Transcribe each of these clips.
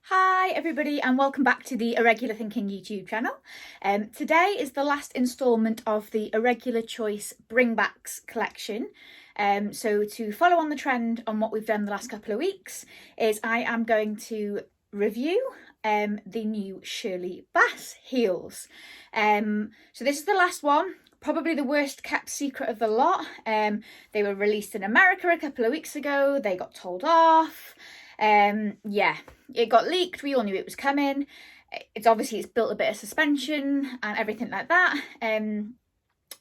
Hi everybody and welcome back to the Irregular Thinking YouTube channel. Today is the last instalment of the Irregular Choice Bringbacks collection. So to follow on the trend on what we've done the last couple of weeks is I am going to review the new Shirley Bass heels. So this is the last one. Probably the worst kept secret of the lot. They were released in America a couple of weeks ago. They got told off. Yeah, it got leaked. We all knew it was coming. It's built a bit of suspension and everything like that.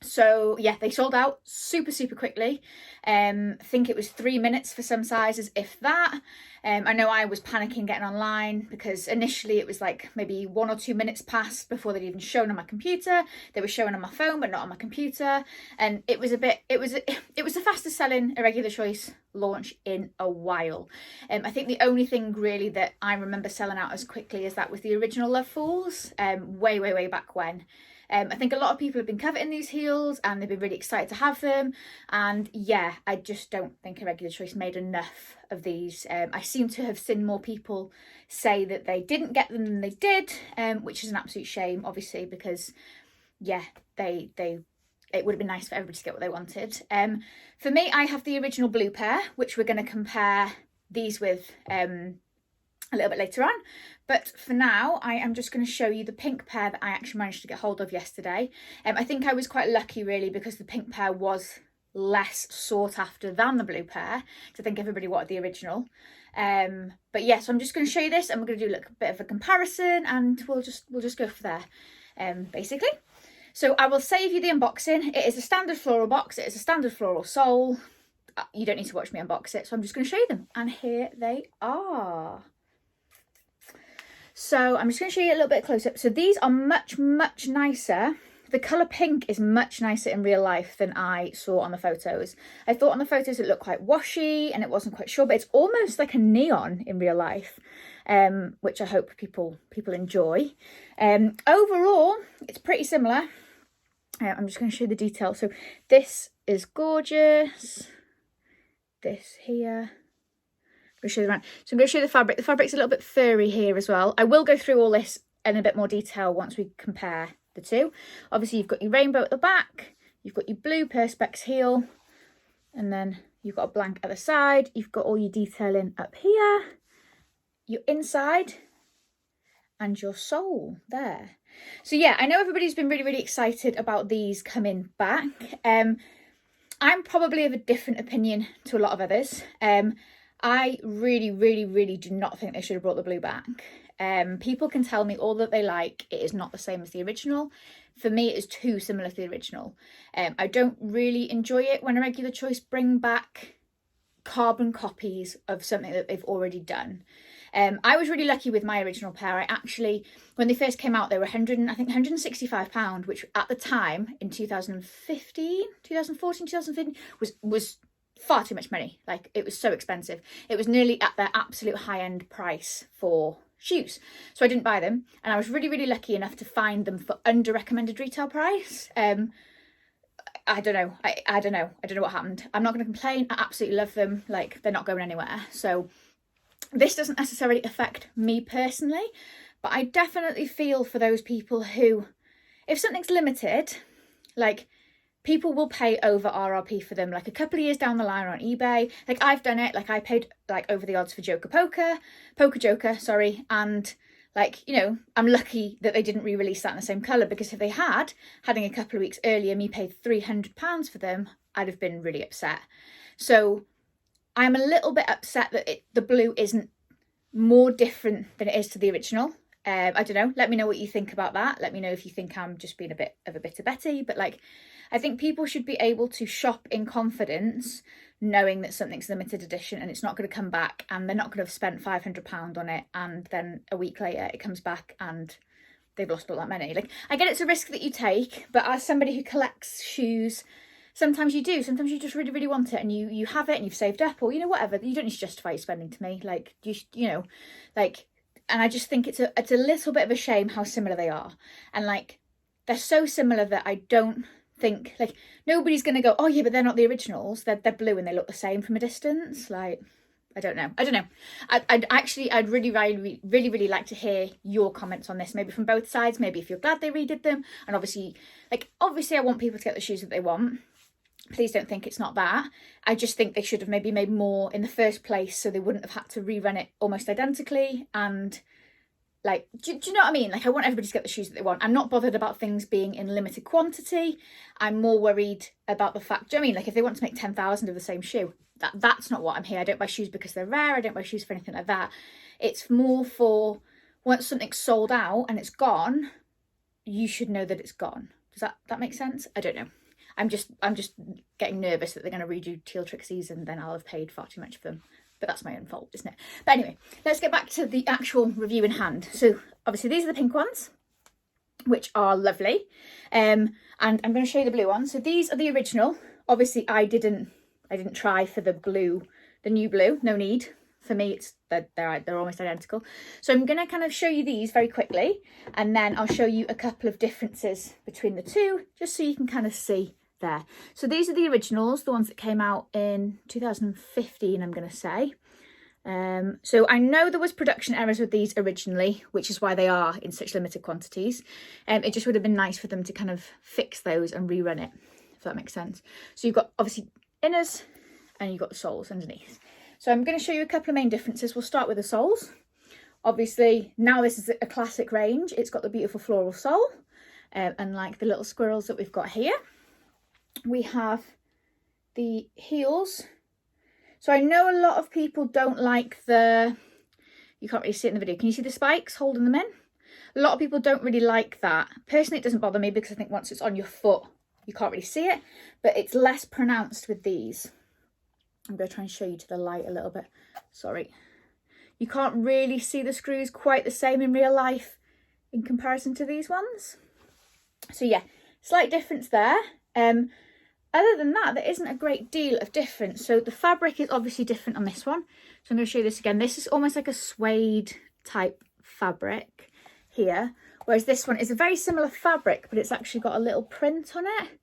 So yeah, they sold out super quickly. Think it was 3 minutes for some sizes, if that. I know I was panicking getting online because initially it was like maybe 1 or 2 minutes passed before they'd even shown on my computer. They were showing on my phone but not on my computer, and it was the fastest selling Irregular Choice launch in a while. I think the only thing really that I remember selling out as quickly as that was the original Love Fools, way back when. I think a lot of people have been coveting these heels and they've been really excited to have them, and yeah, I just don't think Irregular Choice made enough of these. I seem to have seen more people say that they didn't get them than they did, which is an absolute shame, obviously, because yeah, it would have been nice for everybody to get what they wanted. For me, I have the original blue pair, which we're going to compare these with a little bit later on, but for now I am just going to show you the pink pair that I actually managed to get hold of yesterday. I think I was quite lucky really, because the pink pair was less sought after than the blue pair, so I think everybody wanted the original. But yeah, so I'm just going to show you this and we're going to do a bit of a comparison and we'll just go for there, basically. So I will save you the unboxing. It is a standard floral box, it is a standard floral sole. You don't need to watch me unbox it, so I'm just going to show you them, and here they are. So I'm just going to show you a little bit close up. So these are much nicer. The colour pink is much nicer in real life than I saw on the photos. I thought on the photos it looked quite washy and it wasn't quite sure, but it's almost like a neon in real life, which I hope people enjoy. Overall, it's pretty similar. I'm just going to show you the detail. So this is gorgeous. This here. Show you around. So I'm going to show you the fabric. The fabric's a little bit furry here as well. I will go through all this in a bit more detail once we compare the two. Obviously you've got your rainbow at the back, you've got your blue perspex heel, and then you've got a blank at the side. You've got all your detailing up here, your inside, and your sole there. So yeah, I know everybody's been really excited about these coming back. I'm probably of a different opinion to a lot of others. I really do not think they should have brought the blue back. People can tell me all that they like. It is not the same as the original. For me, it is too similar to the original. I don't really enjoy it when Irregular Choice bring back carbon copies of something that they've already done. I was really lucky with my original pair. I actually, when they first came out, they were £165, which at the time in 2014, 2015 was far too much money. Like, it was so expensive. It was nearly at their absolute high-end price for shoes, so I didn't buy them, and I was really lucky enough to find them for under recommended retail price. I don't know. I don't know what happened. I'm not going to complain. I absolutely love them. Like, they're not going anywhere. So this doesn't necessarily affect me personally, but I definitely feel for those people who, if something's limited, like, people will pay over RRP for them, like a couple of years down the line on eBay. Like, I've done it. Like, I paid like over the odds for Poker Joker, sorry. And like, you know, I'm lucky that they didn't re-release that in the same colour, because if they had, having a couple of weeks earlier, me paid £300 for them, I'd have been really upset. So I'm a little bit upset that the blue isn't more different than it is to the original. I don't know. Let me know what you think about that. Let me know if you think I'm just being a bit of a bitter Betty. But like, I think people should be able to shop in confidence, knowing that something's limited edition and it's not going to come back, and they're not going to have spent £500 on it, and then a week later it comes back and they've lost all that money. Like, I get it's a risk that you take, but as somebody who collects shoes, sometimes you do. Sometimes you just really want it, and you have it and you've saved up, or, you know, whatever. You don't need to justify your spending to me. Like, you know, like. And I just think it's a little bit of a shame how similar they are. And like, they're so similar that I don't think, like, nobody's going to go, oh yeah, but they're not the originals. They're blue and they look the same from a distance. Like, I don't know. I'd really like to hear your comments on this, maybe from both sides, maybe if you're glad they redid them. And obviously I want people to get the shoes that they want. Please don't think it's not that. I just think they should have maybe made more in the first place, so they wouldn't have had to rerun it almost identically. And like, do you know what I mean? Like, I want everybody to get the shoes that they want. I'm not bothered about things being in limited quantity. I'm more worried about the fact, do you know what I mean? Like, if they want to make 10,000 of the same shoe, that's not what I'm here. I don't buy shoes because they're rare. I don't buy shoes for anything like that. It's more for once something's sold out and it's gone, you should know that it's gone. Does that make sense? I don't know. I'm just getting nervous that they're going to redo Teal Trixies and then I'll have paid far too much for them. But that's my own fault, isn't it? But anyway, let's get back to the actual review in hand. So obviously these are the pink ones, which are lovely. And I'm going to show you the blue ones. So these are the original. Obviously I didn't try for the blue, the new blue. No need. For me, they're almost identical. So I'm going to kind of show you these very quickly, and then I'll show you a couple of differences between the two, just so you can kind of see there. So these are the originals, the ones that came out in 2015, I'm going to say. So I know there was production errors with these originally, which is why they are in such limited quantities. It just would have been nice for them to kind of fix those and rerun it, if that makes sense. So you've got obviously inners and you've got the soles underneath. So I'm going to show you a couple of main differences. We'll start with the soles. Obviously now this is a classic range. It's got the beautiful floral sole, unlike the little squirrels that we've got here. We have the heels. So I know a lot of people don't like you can't really see it in the video. Can you see the spikes holding them in? A lot of people don't really like that. Personally, it doesn't bother me because I think once it's on your foot, you can't really see it, but it's less pronounced with these. I'm going to try and show you to the light a little bit. Sorry. You can't really see the screws quite the same in real life in comparison to these ones. So yeah, slight difference there. Other than that, there isn't a great deal of difference. So the fabric is obviously different on this one. So I'm going to show you this again. This is almost like a suede type fabric here, whereas this one is a very similar fabric, but it's actually got a little print on it.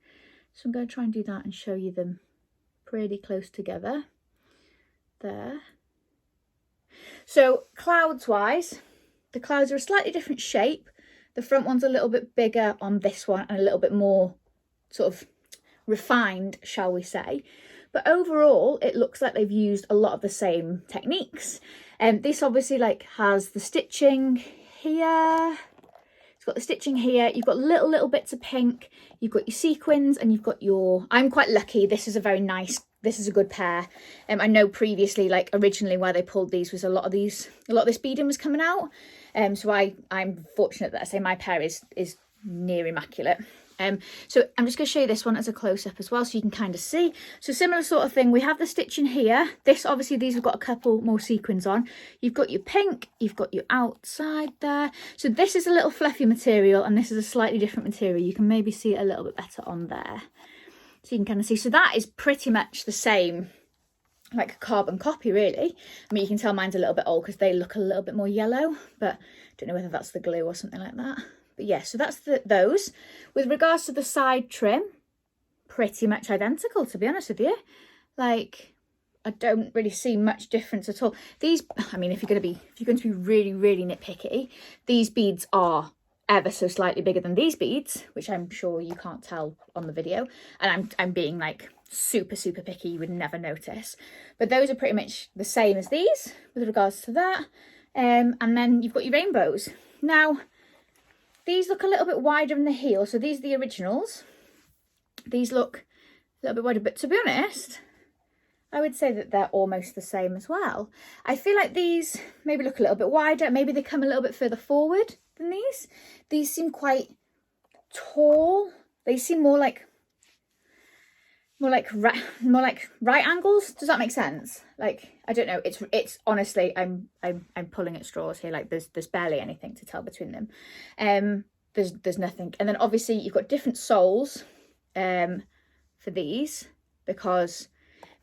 So I'm going to try and do that and show you them pretty close together there. So clouds wise, the clouds are a slightly different shape. The front one's a little bit bigger on this one and a little bit more sort of refined, shall we say. But overall, it looks like they've used a lot of the same techniques. And this obviously like has the stitching here. It's got the stitching here. You've got little bits of pink. You've got your sequins and you've got your, I'm quite lucky. This is a good pair. I know previously, like originally where they pulled these was a lot of this beading was coming out. So I'm fortunate that I say my pair is near immaculate. So I'm just going to show you this one as a close-up as well so you can kind of see. So similar sort of thing, we have the stitching here. This obviously, these have got a couple more sequins on. You've got your pink, you've got your outside there. So this is a little fluffy material and this is a slightly different material. You can maybe see it a little bit better on there. So you can kind of see. So that is pretty much the same, like a carbon copy really. I mean, you can tell mine's a little bit old because they look a little bit more yellow, but I don't know whether that's the glue or something like that. But yeah, so that's those. With regards to the side trim, pretty much identical, to be honest with you. Like, I don't really see much difference at all. These, I mean, if you're going to be really, really nitpicky, these beads are ever so slightly bigger than these beads, which I'm sure you can't tell on the video. And I'm being like super picky, you would never notice. But those are pretty much the same as these with regards to that. And then you've got your rainbows. Now, these look a little bit wider in the heel. So these are the originals. These look a little bit wider, but to be honest, I would say that they're almost the same as well. I feel like these maybe look a little bit wider. Maybe they come a little bit further forward than these. These seem quite tall. They seem more like right angles. Does that make sense? Like, I don't know. It's honestly, I'm pulling at straws here. Like there's barely anything to tell between them. There's nothing. And then obviously you've got different soles for these, because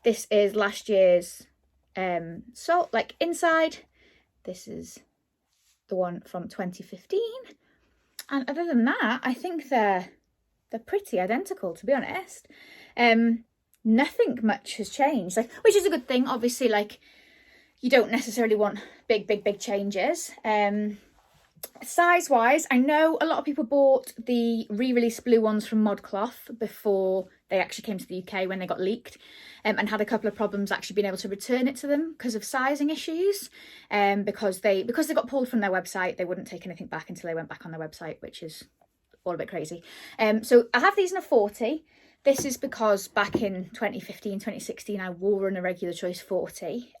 this is last year's sole, like inside. This is the one from 2015. And other than that, I think they're pretty identical, to be honest. Nothing much has changed, like, which is a good thing. Obviously, like, you don't necessarily want big changes. Size wise, I know a lot of people bought the re-released blue ones from ModCloth before they actually came to the UK when they got leaked, and had a couple of problems actually being able to return it to them because of sizing issues, because they got pulled from their website. They wouldn't take anything back until they went back on their website, which is all a bit crazy. So I have these in a 40. This is because back in 2015, 2016, I wore an Irregular Choice 40.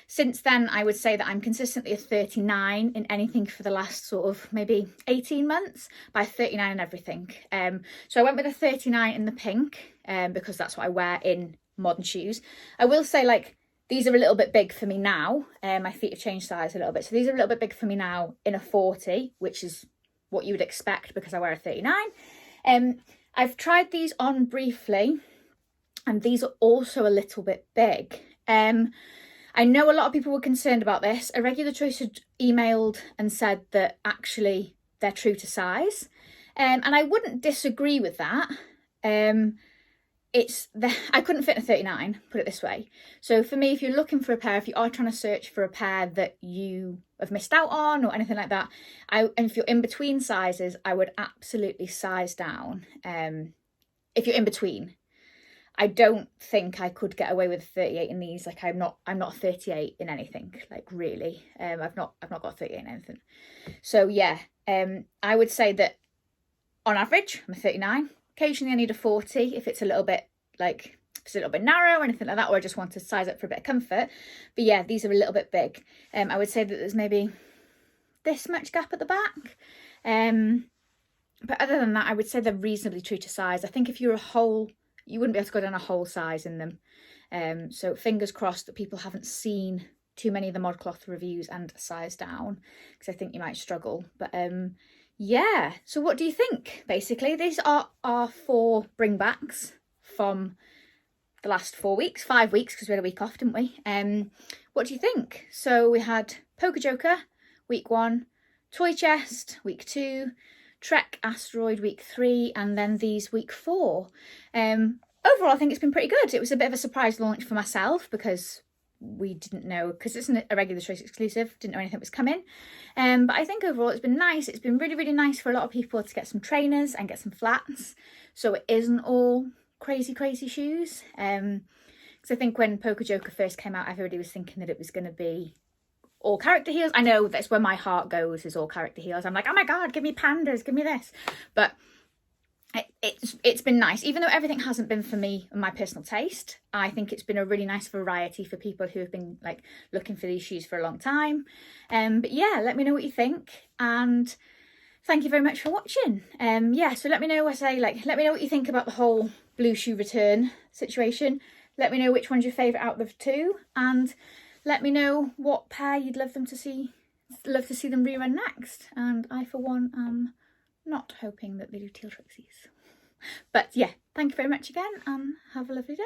Since then, I would say that I'm consistently a 39 in anything for the last sort of maybe 18 months, by 39 in everything. So I went with a 39 in the pink, because that's what I wear in modern shoes. I will say, like, these are a little bit big for me now. My feet have changed size a little bit. So these are a little bit big for me now in a 40, which is what you would expect because I wear a 39. I've tried these on briefly, and these are also a little bit big. I know a lot of people were concerned about this. Irregular Choice had emailed and said that actually they're true to size. And I wouldn't disagree with that. I couldn't fit in a 39, put it this way. So for me, if you're looking for a pair, if you are trying to search for a pair that you have missed out on or anything like that, and if you're in between sizes, I would absolutely size down. If you're in between, I don't think I could get away with 38 in these. Like, I'm not a 38 in anything, like, really. I've not got a 38 in anything. So yeah, I would say that on average, I'm a 39. Occasionally I need a 40 if it's a little bit, like, if it's a little bit narrow or anything like that, or I just want to size up for a bit of comfort. But yeah, these are a little bit big. I would say that there's maybe this much gap at the back. But other than that, I would say they're reasonably true to size. I think if you're a whole, you wouldn't be able to go down a whole size in them. So fingers crossed that people haven't seen too many of the ModCloth reviews and size down, because I think you might struggle. But yeah, so what do you think? Basically, these are our 4 bringbacks from the last 4 weeks, 5 weeks, because we had a week off, didn't we? What do you think? So we had Poker Joker, week 1, Toy Chest, week 2, Trek Asteroid, week 3, and then these week 4. Overall, I think it's been pretty good. It was a bit of a surprise launch for myself because we didn't know, because it's a Regular Choice exclusive, didn't know anything was coming. But I think overall it's been nice. It's been really nice for a lot of people to get some trainers and get some flats, so it isn't all crazy shoes. Because I think when Poker Joker first came out, everybody was thinking that it was going to be all character heels. I know that's where my heart goes, is all character heels. I'm like, oh my god, give me pandas, give me this. But it's been nice, even though everything hasn't been for me and my personal taste. I think it's been a really nice variety for people who have been, like, looking for these shoes for a long time. But yeah, let me know what you think, and thank you very much for watching. Yeah, so let me know, let me know what you think about the whole blue shoe return situation. Let me know which one's your favourite out of the 2, and let me know what pair you'd love to see them rerun next. And I, for one, am not hoping that they do Teal Trixies. But yeah, thank you very much again, and have a lovely day.